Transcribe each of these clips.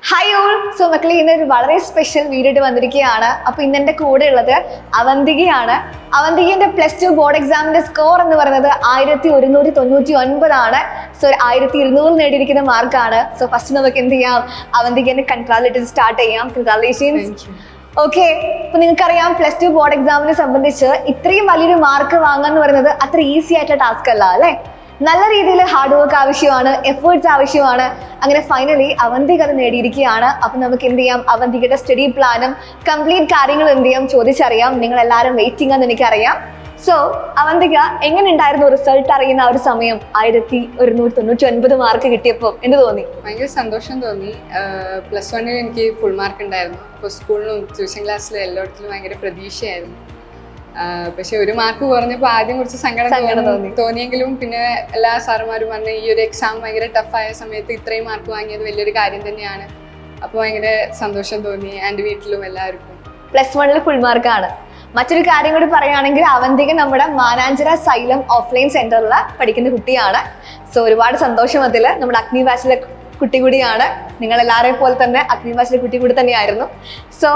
Hi all. So മക്കളെ, ഇന്നൊരു വളരെ സ്പെഷ്യൽ വീഡിയോ വന്നിരിക്കുകയാണ്. അപ്പൊ ഇന്ന് എൻ്റെ കൂടെ ഉള്ളത് അവന്തികയാണ്. അവന്തികന്റെ +2 ബോർഡ് എക്സാമിന്റെ സ്കോർ എന്ന് പറയുന്നത് 1199 സോ 1200 നേടിയിരിക്കുന്ന മാർക്കാണ്. സോ ഫസ്റ്റ് നമുക്ക് എന്ത് ചെയ്യാം, അവന്തികന്റെ കൺഗ്രാജുലേഷൻ സ്റ്റാർട്ട് ചെയ്യാം. കൺഗ്രാജുലേഷൻസ്. ഓക്കെ, അപ്പൊ നിങ്ങൾക്കറിയാം +2 ബോർഡ് എക്സാമിനെ സംബന്ധിച്ച് ഇത്രയും വലിയൊരു മാർക്ക് വാങ്ങുക എന്ന് പറയുന്നത് അത്ര ഈസി ആയിട്ടുള്ള ടാസ്ക് അല്ല അല്ലെ. നല്ല രീതിയിൽ ഹാർഡ് വർക്ക് ആവശ്യമാണ്, എഫേർട്സ് ആവശ്യമാണ്. അങ്ങനെ ഫൈനലി അവന്തിക അത് നേടിയിരിക്കുകയാണ്. അപ്പൊ നമുക്ക് എന്ത് ചെയ്യാം, അവന്തികയുടെ സ്റ്റഡി പ്ലാനും കംപ്ലീറ്റ് കാര്യങ്ങളും എന്ത് ചെയ്യാം ചോദിച്ചറിയാം. നിങ്ങൾ എല്ലാവരും വെയിറ്റിംഗ് ആണെന്ന് എനിക്കറിയാം. സോ അവന്തിക, എങ്ങനെ ഉണ്ടായിരുന്നു റിസൾട്ട് അറിയുന്ന ആ ഒരു സമയം? 1199 മാർക്ക് കിട്ടിയപ്പോൾ എന്ത് തോന്നി? ഭയങ്കര സന്തോഷം തോന്നി. +1 എനിക്ക് ഫുൾ മാർക്ക് ഉണ്ടായിരുന്നു. അപ്പോൾ സ്കൂളിലും ട്യൂഷൻ ക്ലാസ്സിലും എല്ലായിടത്തിലും ഭയങ്കര പ്രതീക്ഷയായിരുന്നു. പക്ഷെ ഒരു മാർക്ക് കുറഞ്ഞപ്പോൾ ആദ്യം കുറച്ച് സങ്കടം തോന്നിയെങ്കിലും പിന്നെ എല്ലാ സാറുമാരും പറഞ്ഞ ഈ ഒരു എക്സാം ഭയങ്കര ടഫായ സമയത്ത് ഇത്രയും മാർക്ക് വാങ്ങിയത് വലിയൊരു കാര്യം തന്നെയാണ്. അപ്പോൾ ഭയങ്കര സന്തോഷം തോന്നി എൻ്റെ വീട്ടിലും എല്ലാവർക്കും. +1 ഫുൾ മാർക്കാണ്. മറ്റൊരു കാര്യം കൂടി പറയുകയാണെങ്കിൽ അവന്തിക നമ്മുടെ മാനാഞ്ചിറ സൈലം ഓഫ്ലൈൻ സെന്ററിൽ പഠിക്കുന്ന കുട്ടിയാണ്. സോ ഒരുപാട് സന്തോഷം അതിൽ. നമ്മുടെ അഗ്നി ബാച്ചിലെ കുട്ടി കൂടിയാണ്. നിങ്ങൾ എല്ലാവരെയും പോലെ തന്നെ അഗ്നി ബാച്ചിലെ കുട്ടി കൂടി തന്നെയായിരുന്നു. സോ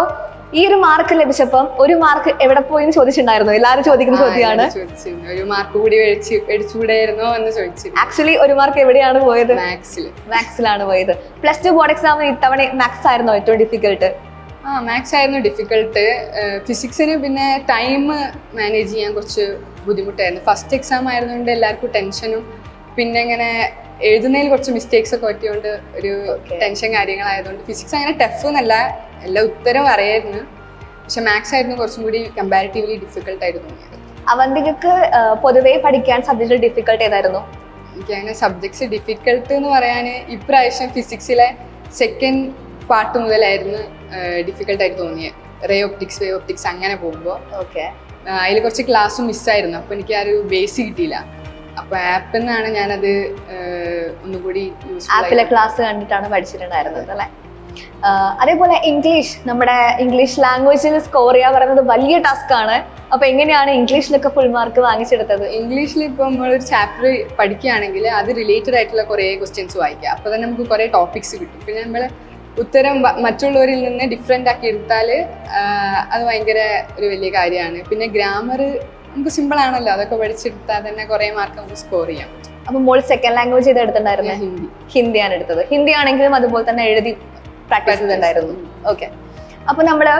ഈ ഒരു മാർക്ക് ലഭിച്ചപ്പം ഒരു മാർക്ക് എവിടെ പോയി എന്ന് ചോദിച്ചിട്ടുണ്ടായിരുന്നു. എല്ലാവരും ചോദിക്കുന്ന ചോദ്യമാണ്. ഒരു മാർക്ക് കൂടി മേടിച്ചുകൂടായിരുന്നോ എന്ന് ചോദിച്ചു. ആക്ച്വലി ഒരു മാർക്ക് എവിടെയാണ് പോയത്? മാത്സിലാണ് പോയത്. +2 ബോർഡ് എക്സാമിന് ഇത്തവണ മാത്സ് ആയിരുന്നോ ഏറ്റവും ഡിഫിക്കൽട്ട്? മാത്സ് ആയിരുന്നു ഡിഫിക്കൽട്ട്. ഫിസിക്സിന് പിന്നെ ടൈം മാനേജ് ചെയ്യാൻ കുറച്ച് ബുദ്ധിമുട്ടായിരുന്നു. ഫസ്റ്റ് എക്സാം ആയതുകൊണ്ട് എല്ലാവർക്കും ടെൻഷനും പിന്നെ ഇങ്ങനെ എഴുതുന്നതിൽ കുറച്ച് മിസ്റ്റേക്സ് ഒക്കെ പറ്റിയോണ്ട് ഒരു ടെൻഷൻ കാര്യങ്ങളായതുകൊണ്ട് ഫിസിക്സ് അങ്ങനെ ടഫ് എന്നല്ല, എല്ലാ ഉത്തരം അറിയായിരുന്നു. പക്ഷെ മാത്സ് ആയിരുന്നു കുറച്ചും കൂടി കമ്പാരിറ്റീവ്ലി ഡിഫിക്കൽട്ട് ആയിരുന്നു. അവന്തികക്ക് പൊതുവേ പഠിക്കാൻ സബ്ജക്റ്റ് ഡിഫിക്കൽട്ട് ഏതായിരുന്നു? എനിക്ക് അങ്ങനെ സബ്ജക്ട്സ് ഡിഫിക്കൽട്ട് എന്ന് പറയാൻ ഇപ്രാവശ്യം ഫിസിക്സിലെ സെക്കൻഡ് പാർട്ട് മുതലായിരുന്നു ഡിഫിക്കൽട്ടായിട്ട് തോന്നിയത്. റേ ഓപ്റ്റിക്സ്, വേ ഓപ്റ്റിക്സ് അങ്ങനെ പോകുമ്പോൾ അതിൽ കുറച്ച് ക്ലാസ്സും മിസ്സായിരുന്നു. അപ്പോൾ എനിക്ക് ആ ഒരു ബേസ് കിട്ടിയില്ല. അപ്പോൾ ആപ്പിൽ നിന്നാണ് ഞാനത് ഒന്നുകൂടി ആപ്പിലെ ക്ലാസ് കണ്ടിട്ടാണ് പഠിച്ചിട്ടുണ്ടായിരുന്നത് അല്ലേ. അതേപോലെ ഇംഗ്ലീഷ്, നമ്മുടെ ഇംഗ്ലീഷ് ലാംഗ്വേജിൽ സ്കോർ ചെയ്യാൻ പറയുന്നത് വലിയ ടാസ്ക് ആണ്. അപ്പൊ എങ്ങനെയാണ് ഇംഗ്ലീഷിലൊക്കെ ഫുൾ മാർക്ക് വാങ്ങിച്ചെടുത്തത്? ഇംഗ്ലീഷിൽ ഇപ്പോൾ നമ്മളൊരു ചാപ്റ്റർ പഠിക്കുകയാണെങ്കിൽ അത് റിലേറ്റഡ് ആയിട്ടുള്ള കുറേ ക്വസ്റ്റ്യൻസ് വായിക്കുക. അപ്പോൾ തന്നെ നമുക്ക് കുറേ ടോപ്പിക്സ് കിട്ടും. പിന്നെ നമ്മൾ ഉത്തരം മറ്റുള്ളവരിൽ നിന്ന് ഡിഫറെൻ്റ് ആക്കി എടുത്താൽ അത് ഭയങ്കര ഒരു വലിയ കാര്യമാണ്. പിന്നെ ഗ്രാമർ നമുക്ക് സിമ്പിൾ ആണല്ലോ, അതൊക്കെ പഠിച്ചെടുത്താൽ തന്നെ കുറേ മാർക്ക് നമുക്ക് സ്കോർ ചെയ്യാം. അപ്പൊ മോൾ സെക്കൻഡ് ലാംഗ്വേജ് ചെയ്ത് എടുത്തിട്ടുണ്ടായിരുന്നു? ഹിന്ദിയാണ് എടുത്തത്. ഹിന്ദി ആണെങ്കിലും അതുപോലെ തന്നെ എഴുതി പ്രാക്ടീസ് ചെയ്തിട്ടുണ്ടായിരുന്നു. ഓക്കെ, അപ്പൊ നമ്മള്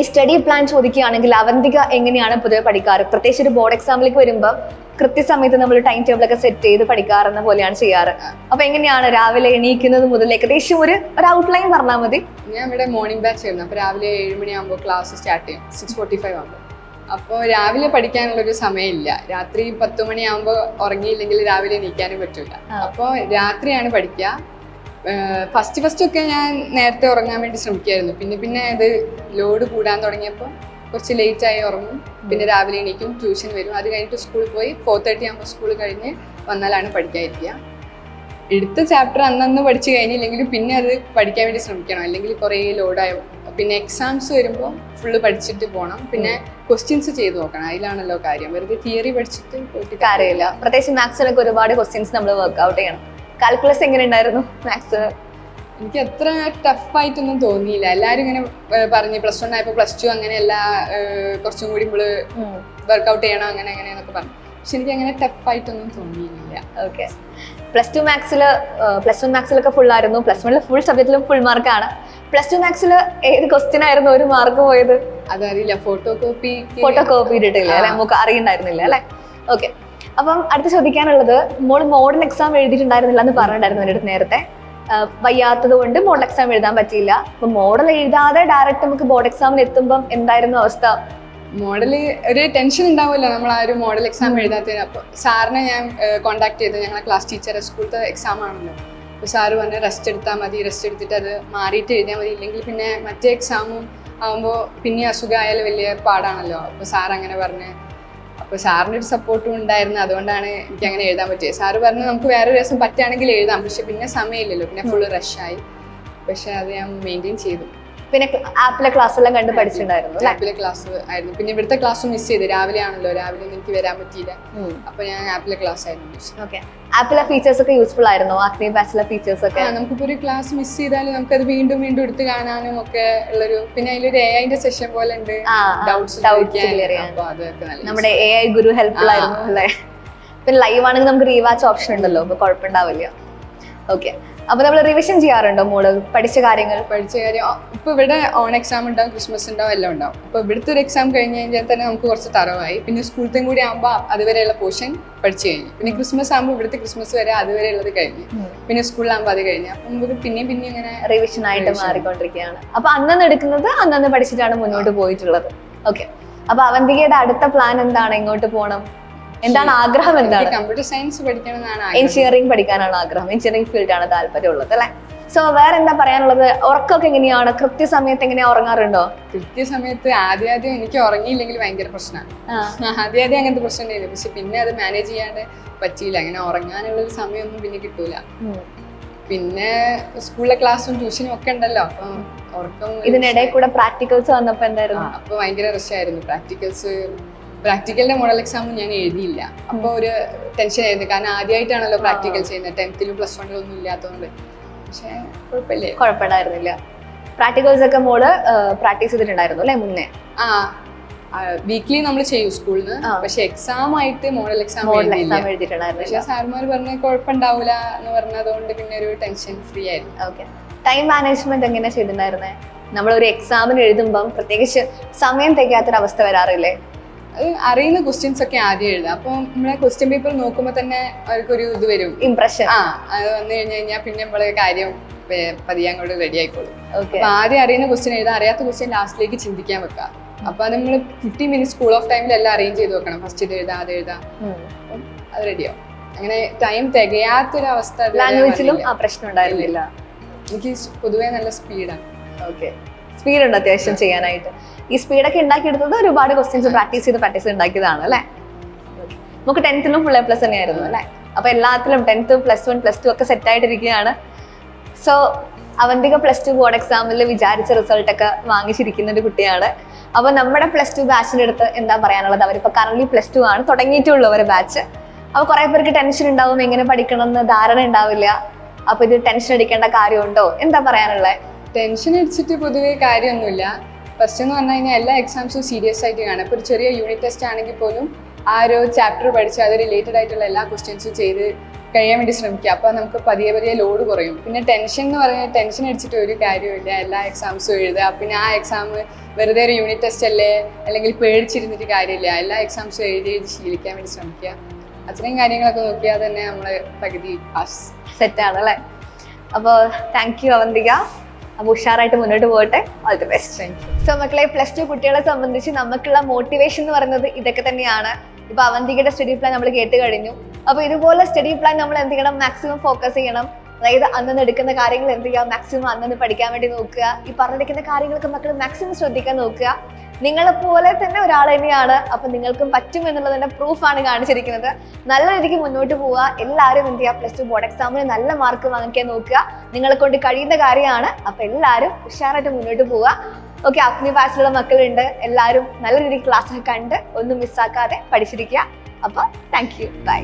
ഈ സ്റ്റഡി പ്ലാൻ ചോദിക്കുകയാണെങ്കിൽ അവന്തിക എങ്ങനെയാണ് പൊതുവെ പഠിക്കാറ്? പ്രത്യേകിച്ച് ഒരു ബോർഡ് എക്സാമിലേക്ക് വരുമ്പോൾ കൃത്യസമയത്ത് നമ്മൾ ടൈം ടേബിൾ ഒക്കെ സെറ്റ് ചെയ്ത് പഠിക്കാറെന്ന പോലെയാണ് ചെയ്യാറ്. അപ്പൊ എങ്ങനെയാണ് രാവിലെ എണീക്കുന്നത് മുതൽ ഏകദേശം ഒരു ഔട്ട്ലൈൻ പറഞ്ഞാൽ മതി. ഞാൻ ഇവിടെ മോർണിംഗ് ബാച്ച് ആയിരുന്നു. അപ്പോൾ രാവിലെ 7 മണിയാകുമ്പോൾ ക്ലാസ് സ്റ്റാർട്ട് ചെയ്യും, 6:45 ആകുമ്പോൾ. അപ്പോൾ രാവിലെ പഠിക്കാനുള്ളൊരു സമയമില്ല. രാത്രി 10 മണിയാകുമ്പോൾ ഉറങ്ങിയില്ലെങ്കിൽ രാവിലെ എണീക്കാനും പറ്റില്ല. അപ്പോൾ രാത്രിയാണ് പഠിക്കുക. ഫസ്റ്റ് ഒക്കെ ഞാൻ നേരത്തെ ഉറങ്ങാൻ വേണ്ടി ശ്രമിക്കുമായിരുന്നു. പിന്നെ അത് ലോഡ് കൂടാൻ തുടങ്ങിയപ്പോൾ കുറച്ച് ലേറ്റായി ഉറങ്ങും. പിന്നെ രാവിലെ എണീക്കും, ട്യൂഷൻ വരും. അത് കഴിഞ്ഞിട്ട് സ്കൂളിൽ പോയി 4:30 ആകുമ്പോൾ സ്കൂൾ കഴിഞ്ഞ് വന്നാലാണ് പഠിക്കാതിരിക്കുക. എടുത്ത ചാപ്റ്റർ അന്നന്ന് പഠിച്ചു കഴിഞ്ഞില്ലെങ്കിലും പിന്നെ അത് പഠിക്കാൻ വേണ്ടി ശ്രമിക്കണം, അല്ലെങ്കിൽ കുറേ ലോഡായും. പിന്നെ എക്സാംസ് വരുമ്പോൾ ഫുള്ള് പഠിച്ചിട്ട് പോകണം. പിന്നെ ക്വസ്റ്റ്യൻസ് ചെയ്ത് നോക്കണം, അതിലാണല്ലോ കാര്യം. വെറുതെ തിയറി പഠിച്ചിട്ട് പോയിട്ട് കാര്യമില്ല. പ്രത്യേകിച്ച് മാത്സിലൊക്കെ ഒരുപാട് ക്വസ്റ്റ്യൻസ് നമ്മൾ വർക്ക്ഔട്ട് ചെയ്യണം. കാൽക്കുലസ് എങ്ങനെ ഉണ്ടായിരുന്നു മാത്സ്? എനിക്ക് അത്ര ടഫായിട്ടൊന്നും തോന്നിയില്ല. എല്ലാവരും ഇങ്ങനെ പറഞ്ഞ് +1 ആയപ്പോൾ +2 അങ്ങനെയല്ല, കുറച്ചും കൂടി നമ്മൾ വർക്ക്ഔട്ട് ചെയ്യണം അങ്ങനെ എന്നൊക്കെ പറഞ്ഞു. പക്ഷെ എനിക്ക് അങ്ങനെ ടഫായിട്ടൊന്നും തോന്നിയില്ല. ഓക്കെ, +2 +1 മാത്സിലൊക്കെ ഫുൾ ആയിരുന്നു. +1 ഫുൾ സബ്ജക്റ്റിലും ഫുൾ മാർക്കാണ്. +2 മാത്സിൽ ഏത് ക്വസ്റ്റ്യൻ ആയിരുന്നു ഒരു മാർക്ക് പോയത്? അതറിയില്ല, ഫോട്ടോ കോപ്പി ഇട്ടിട്ടില്ല അല്ലെ, നമുക്ക് അറിയണ്ടായിരുന്നില്ല അല്ലെ. ഓക്കെ, അപ്പം അടുത്ത് ചോദിക്കാനുള്ളത്, മോള് മോഡൽ എക്സാം എഴുതിയിട്ടുണ്ടായിരുന്നില്ല എന്ന് പറഞ്ഞിട്ടുണ്ടായിരുന്നു എൻ്റെ അടുത്ത് നേരത്തെ. വയ്യാത്തത് കൊണ്ട് മോഡൽ എക്സാം എഴുതാൻ പറ്റിയില്ല. അപ്പൊ മോഡൽ എഴുതാതെ ഡയറക്റ്റ് നമുക്ക് ബോർഡ് എക്സാമിന് എത്തുമ്പം എന്തായിരുന്നു അവസ്ഥ? മോഡല് ഒരു ടെൻഷൻ ഉണ്ടാവുമല്ലോ നമ്മൾ ആ ഒരു മോഡൽ എക്സാം എഴുതാത്തതിന്. അപ്പോൾ സാറിനെ ഞാൻ കോൺടാക്ട് ചെയ്തു. ഞങ്ങളെ ക്ലാസ് ടീച്ചറെ, സ്കൂളത്തെ എക്സാം ആണല്ലോ. അപ്പോൾ സാറ് പറഞ്ഞ് റെസ്റ്റ് എടുത്താൽ മതി, റെസ്റ്റ് എടുത്തിട്ട് അത് മാറിയിട്ട് എഴുതിയാൽ മതി, ഇല്ലെങ്കിൽ പിന്നെ മറ്റേ എക്സാമും ആകുമ്പോൾ പിന്നെ അസുഖമായാലും വലിയ പാടാണല്ലോ. അപ്പോൾ സാർ അങ്ങനെ പറഞ്ഞ്, അപ്പോൾ സാറിൻ്റെ ഒരു സപ്പോർട്ടും ഉണ്ടായിരുന്നു. അതുകൊണ്ടാണ് എനിക്ക് അങ്ങനെ എഴുതാൻ പറ്റിയത്. സാറ് പറഞ്ഞു നമുക്ക് വേറൊരു ദിവസം പറ്റുകയാണെങ്കിൽ എഴുതാം, പക്ഷെ പിന്നെ സമയമില്ലല്ലോ, പിന്നെ ഫുള്ള് റഷായി. പക്ഷെ അത് ഞാൻ മെയിൻറ്റെയിൻ ചെയ്തു. പിന്നെ ആപ്പിലെ ക്ലാസ് എല്ലാം കണ്ട് പഠിച്ചിട്ടുണ്ടായിരുന്നു അല്ലേ? ആപ്പിലെ ക്ലാസ് ആയിരുന്നു. പിന്നെ ഇവിടുത്തെ ക്ലാസ് മിസ് ചെയ്ത്, രാവിലെ ആണല്ലോ, രാവിലെ എനിക്ക് വരാൻ പറ്റിയില്ല. അപ്പൊ ഞാൻ ആപ്പിലെ ക്ലാസ് ആയിരുന്നു. ഓക്കെ, ആപ്പിലെ ഫീച്ചേഴ്സ് ഒക്കെ യൂസ്ഫുൾ ആയിരുന്നോ? അഗ്നി ബാച്ചിലെ ഫീച്ചേഴ്സ് ഒക്കെ നമുക്കിപ്പോ ഒരു ക്ലാസ് മിസ് ചെയ്താലും നമുക്കത് വീണ്ടും വീണ്ടും എടുത്ത് കാണാനും ഒക്കെ ഉള്ളൊരു, പിന്നെ അതിലൊരു AI സെഷൻ പോലെ ഉണ്ട്, ഡൗട്ട്സ് ക്ലിയർ ചെയ്യാൻ. അപ്പൊ അതൊക്കെ നല്ല നമ്മുടെ AI ഗുരു ഹെൽപ്ഫുൾ ആയിരുന്നു അല്ലേ? പിന്നെ ലൈവ് ആണെങ്കിൽ നമുക്ക് റീവാച്ച് ഓപ്ഷൻ ഉണ്ടല്ലോ, അപ്പൊ കുഴപ്പമുണ്ടാവില്ല. ഓക്കെ, അപ്പൊ നമ്മൾ റിവിഷൻ ചെയ്യാറുണ്ടോ മോള് പഠിച്ച കാര്യം? ഇപ്പൊ ഇവിടെ ഓൺ എക്സാം ഉണ്ടാവും, ക്രിസ്മസ് ഉണ്ടാവും, എല്ലാം ഉണ്ടാവും. അപ്പൊ ഇവിടുത്തെ ഒരു എക്സാം കഴിഞ്ഞ് കഴിഞ്ഞാൽ തന്നെ നമുക്ക് കുറച്ച് തറവായി. പിന്നെ സ്കൂളത്തെയും കൂടി ആകുമ്പോൾ അതുവരെയുള്ള പോർഷൻ പഠിച്ചു കഴിഞ്ഞു. പിന്നെ ക്രിസ്മസ് ആകുമ്പോൾ ഇവിടുത്തെ ക്രിസ്മസ് വരെ അതുവരെ ഉള്ളത് കഴിഞ്ഞു. പിന്നെ സ്കൂളിലാകുമ്പോൾ അത് കഴിഞ്ഞു. അപ്പൊ നമുക്ക് പിന്നെയും ഇങ്ങനെ റിവിഷൻ ആയിട്ട് മാറിക്കൊണ്ടിരിക്കുകയാണ്. അപ്പൊ അന്നന്ന് എടുക്കുന്നത് അന്നന്ന് പഠിച്ചിട്ടാണ് മുന്നോട്ട് പോയിട്ടുള്ളത്. ഓക്കെ, അപ്പൊ അവന്തികയുടെ അടുത്ത പ്ലാൻ എന്താണ്? എങ്ങോട്ട് പോകണം? എന്താണ് ആഗ്രഹം? എന്താണ്? Computer science പഠിക്കണമെന്നാണ്. എഞ്ചിനീയറിംഗ് പഠിക്കാനാണ് ആഗ്രഹം. എഞ്ചിനീയറിംഗ് ഫീൽഡാണ് താല്പര്യമുള്ളത് അല്ലെ? സോ വേറെ എന്താ പറയാനുള്ളത്? ഉറക്കമൊക്കെ എങ്ങനെയാണ്? കൃത്യസമയത്ത് എങ്ങനെയാ ഉറങ്ങാറുണ്ടോ? കൃത്യസമയത്ത് ആദ്യം എനിക്ക് ഉറങ്ങിയില്ലെങ്കിൽ ഭയങ്കര പ്രശ്നമാണ്. ആദ്യം അങ്ങനത്തെ പ്രശ്നം ഉണ്ടായിരുന്നു. പക്ഷെ പിന്നെ അത് മാനേജ് ചെയ്യാണ്ട് പറ്റിയില്ല. അങ്ങനെ ഉറങ്ങാനുള്ള ഒരു സമയമൊന്നും പിന്നെ കിട്ടൂല. പിന്നെ സ്കൂളിലെ ക്ലാസ്സും ട്യൂഷനും ഒക്കെ ഉണ്ടല്ലോ, അപ്പൊ ഉറക്കം. ഇതിനിടയിൽ കൂടെ പ്രാക്ടിക്കൽസ് വന്നപ്പോ എന്തായിരുന്നു? അപ്പൊ ഭയങ്കര റഷായിരുന്നു. പ്രാക്ടിക്കലിന്റെ മോഡൽ എക്സാമും ഞാൻ എഴുതിയില്ല. അപ്പൊ ഒരു ടെൻഷൻ ആയിരുന്നു, കാരണം ആദ്യമായിട്ടാണല്ലോ പ്രാക്ടിക്കൽ ചെയ്യുന്നത്. 10th + 1 ഒന്നും ഇല്ലാത്തതുകൊണ്ട്. പക്ഷെ കുഴപ്പമുണ്ടായിരുന്നില്ല. പ്രാക്ടിക്കൽസ് ഒക്കെ മോള് പ്രാക്ടീസ് ചെയ്തിട്ടുണ്ടായിരുന്നു അല്ലെ മുന്നേ? വീക്ക്ലി നമ്മൾ ചെയ്യും സ്കൂളിൽ നിന്ന്. പക്ഷെ എക്സാം ആയിട്ട് മോഡൽ എക്സാം എഴുതിയിട്ടുണ്ടായിരുന്നു. പക്ഷെ സാർമാർ പറഞ്ഞ കുഴപ്പമുണ്ടാവില്ല എന്ന് പറഞ്ഞതുകൊണ്ട് പിന്നെ ഒരു ടെൻഷൻ ഫ്രീ ആയിരുന്നു. ഓക്കെ, ടൈം മാനേജ്മെന്റ് എങ്ങനെ ചെയ്തിട്ടുണ്ടായിരുന്നേ? നമ്മളൊരു എക്സാമിന് എഴുതുമ്പം പ്രത്യേകിച്ച് സമയം തികയാത്തൊരവസ്ഥ വരാറില്ലേ? അറിയുന്ന ക്വസ്റ്റ്യൻസ് ഒക്കെ ആദ്യം എഴുതാം. അപ്പൊ നമ്മളെ ക്വസ്റ്റ്യൻ പേപ്പർ നോക്കുമ്പോ തന്നെ അവർക്കൊരു ഇത് വരും, ഇംപ്രഷൻ. അത് വന്നു കഴിഞ്ഞാൽ പിന്നെ നമ്മള് കാര്യം പതിയെ അങ്ങോട്ട് റെഡി ആയിക്കോളും. അപ്പൊ ആദ്യം അറിയുന്ന ക്വസ്റ്റ്യൻ എഴുതാം, അറിയാത്ത ക്വസ്റ്റ്യൻ ലാസ്റ്റിലേക്ക് ചിന്തിക്കാൻ വെക്കാം. അപ്പൊ നമ്മൾ 15 മിനിറ്റ്സ് സ്കൂൾ ഓഫ് ടൈമിൽ എല്ലാം അറേഞ്ച് ചെയ്ത് വെക്കണം. ഫസ്റ്റ് ഇത് എഴുതാം, അത് എഴുതാം, അപ്പം അത് റെഡിയാവും. അങ്ങനെ ടൈം തികയാത്തൊരവസ്ഥ ലാംഗ്വേജിലും ആ പ്രശ്നം ഉണ്ടായിരുന്നില്ല. എനിക്ക് പൊതുവേ നല്ല സ്പീഡാണ്. ഓക്കെ, സ്പീഡ് ഉണ്ട് അത്യാവശ്യം ചെയ്യാനായിട്ട്. ഈ സ്പീഡൊക്കെ ഉണ്ടാക്കിയെടുത്തത് ഒരുപാട് ക്വസ്റ്റ്യൻസ് പ്രാക്ടീസ് ചെയ്ത് ഉണ്ടാക്കിയതാണ് അല്ലേ? നമുക്ക് 10th ഫുൾ A+ തന്നെയായിരുന്നു അല്ലേ? അപ്പൊ എല്ലാത്തിലും 10th +1 +2 ഒക്കെ സെറ്റ് ആയിട്ടിരിക്കുകയാണ്. സോ അവന്തിക +2 ബോർഡ് എക്സാമിൽ വിചാരിച്ച റിസൾട്ട് ഒക്കെ വാങ്ങിച്ചിരിക്കുന്ന ഒരു കുട്ടിയാണ്. അപ്പൊ നമ്മുടെ +2 ബാച്ചിന്റെ അടുത്ത് എന്താ പറയാനുള്ളത്? അവരിപ്പോ കറന്റ് +2 ആണ്, തുടങ്ങിയിട്ടുള്ളൂ അവരെ ബാച്ച്. അപ്പൊ കുറെ പേർക്ക് ടെൻഷൻ ഉണ്ടാവും, എങ്ങനെ പഠിക്കണം എന്ന് ധാരണ ഉണ്ടാവില്ല. അപ്പൊ ഇത് ടെൻഷൻ അടിക്കേണ്ട കാര്യമുണ്ടോ? എന്താ പറയാനുള്ളത്? ടെൻഷൻ അടിച്ചിട്ട് പൊതുവേ കാര്യമൊന്നുമില്ല. ഫസ്റ്റ് എന്ന് പറഞ്ഞു കഴിഞ്ഞാൽ എല്ലാ എക്സാംസും സീരിയസ് ആയിട്ട് കാണാം. ഇപ്പോൾ ഒരു ചെറിയ യൂണിറ്റ് ടെസ്റ്റ് ആണെങ്കിൽ പോലും ആ ഒരു ചാപ്റ്റർ പഠിച്ച് അത് റിലേറ്റഡ് ആയിട്ടുള്ള എല്ലാ ക്വസ്റ്റ്യൻസും ചെയ്ത് കഴിയാൻ വേണ്ടി ശ്രമിക്കുക. അപ്പോൾ നമുക്ക് പതിയെ ലോഡ് കുറയും. പിന്നെ ടെൻഷൻ എന്ന് പറഞ്ഞാൽ ടെൻഷൻ അടിച്ചിട്ട് ഒരു കാര്യമില്ല. എല്ലാ എക്സാംസും എഴുതുക. പിന്നെ ആ എക്സാം വെറുതെ ഒരു യൂണിറ്റ് ടെസ്റ്റ് അല്ലേ, അല്ലെങ്കിൽ പേടിച്ചിരുന്നിട്ട് കാര്യമില്ല. എല്ലാ എക്സാംസും എഴുതി ശീലിക്കാൻ വേണ്ടി ശ്രമിക്കുക. അത്രയും കാര്യങ്ങളൊക്കെ നോക്കിയാൽ തന്നെ നമ്മൾ പകുതി പാസ് സെറ്റാണ് അല്ലേ? അപ്പോൾ താങ്ക് യു അവന്തിക. അപ്പോൾ ഉഷാറായിട്ട് മുന്നോട്ട് പോകട്ടെ. All the best. Thank you. So മക്കളെ, +2 കുട്ടികളെ സംബന്ധിച്ച് നമുക്കുള്ള മോട്ടിവേഷൻ എന്ന് പറയുന്നത് ഇതൊക്കെ തന്നെയാണ്. ഇപ്പൊ അവന്തികയുടെ സ്റ്റഡി പ്ലാൻ നമ്മൾ കേട്ട് കഴിഞ്ഞു. അപ്പൊ ഇതുപോലെ സ്റ്റഡി പ്ലാൻ നമ്മൾ എന്ത് ചെയ്യണം? മാക്സിമം ഫോക്കസ് ചെയ്യണം. അതായത് അന്നന്ന് എടുക്കുന്ന കാര്യങ്ങൾ എന്ത് ചെയ്യുക? മാക്സിമം അന്നന്ന് പഠിക്കാൻ വേണ്ടി നോക്കുക. ഈ പറഞ്ഞിരിക്കുന്ന കാര്യങ്ങളൊക്കെ മക്കൾ മാക്സിമം ശ്രദ്ധിക്കാൻ നോക്കുക. നിങ്ങളെ പോലെ തന്നെ ഒരാൾ തന്നെയാണ്. അപ്പൊ നിങ്ങൾക്കും പറ്റും എന്നുള്ളതിന്റെ പ്രൂഫാണ് കാണിച്ചിരിക്കുന്നത്. നല്ല രീതിക്ക് മുന്നോട്ട് പോവുക. എല്ലാവരും എന്ത് ചെയ്യുക? +2 ബോർഡ് എക്സാമിന് നല്ല മാർക്ക് വാങ്ങിക്കാൻ നോക്കുക. നിങ്ങളെ കൊണ്ട് കഴിയുന്ന കാര്യമാണ്. അപ്പൊ എല്ലാവരും ഉഷാറായിട്ട് മുന്നോട്ട് പോവുക. ഓക്കെ, അഗ്നി ബാച്ചിലുള്ള മക്കളുണ്ട്. എല്ലാവരും നല്ല രീതിക്ക് ക്ലാസ് ഒക്കെ കണ്ട് ഒന്നും മിസ്സാക്കാതെ പഠിച്ചിരിക്കുക. അപ്പൊ താങ്ക് യു, ബൈ.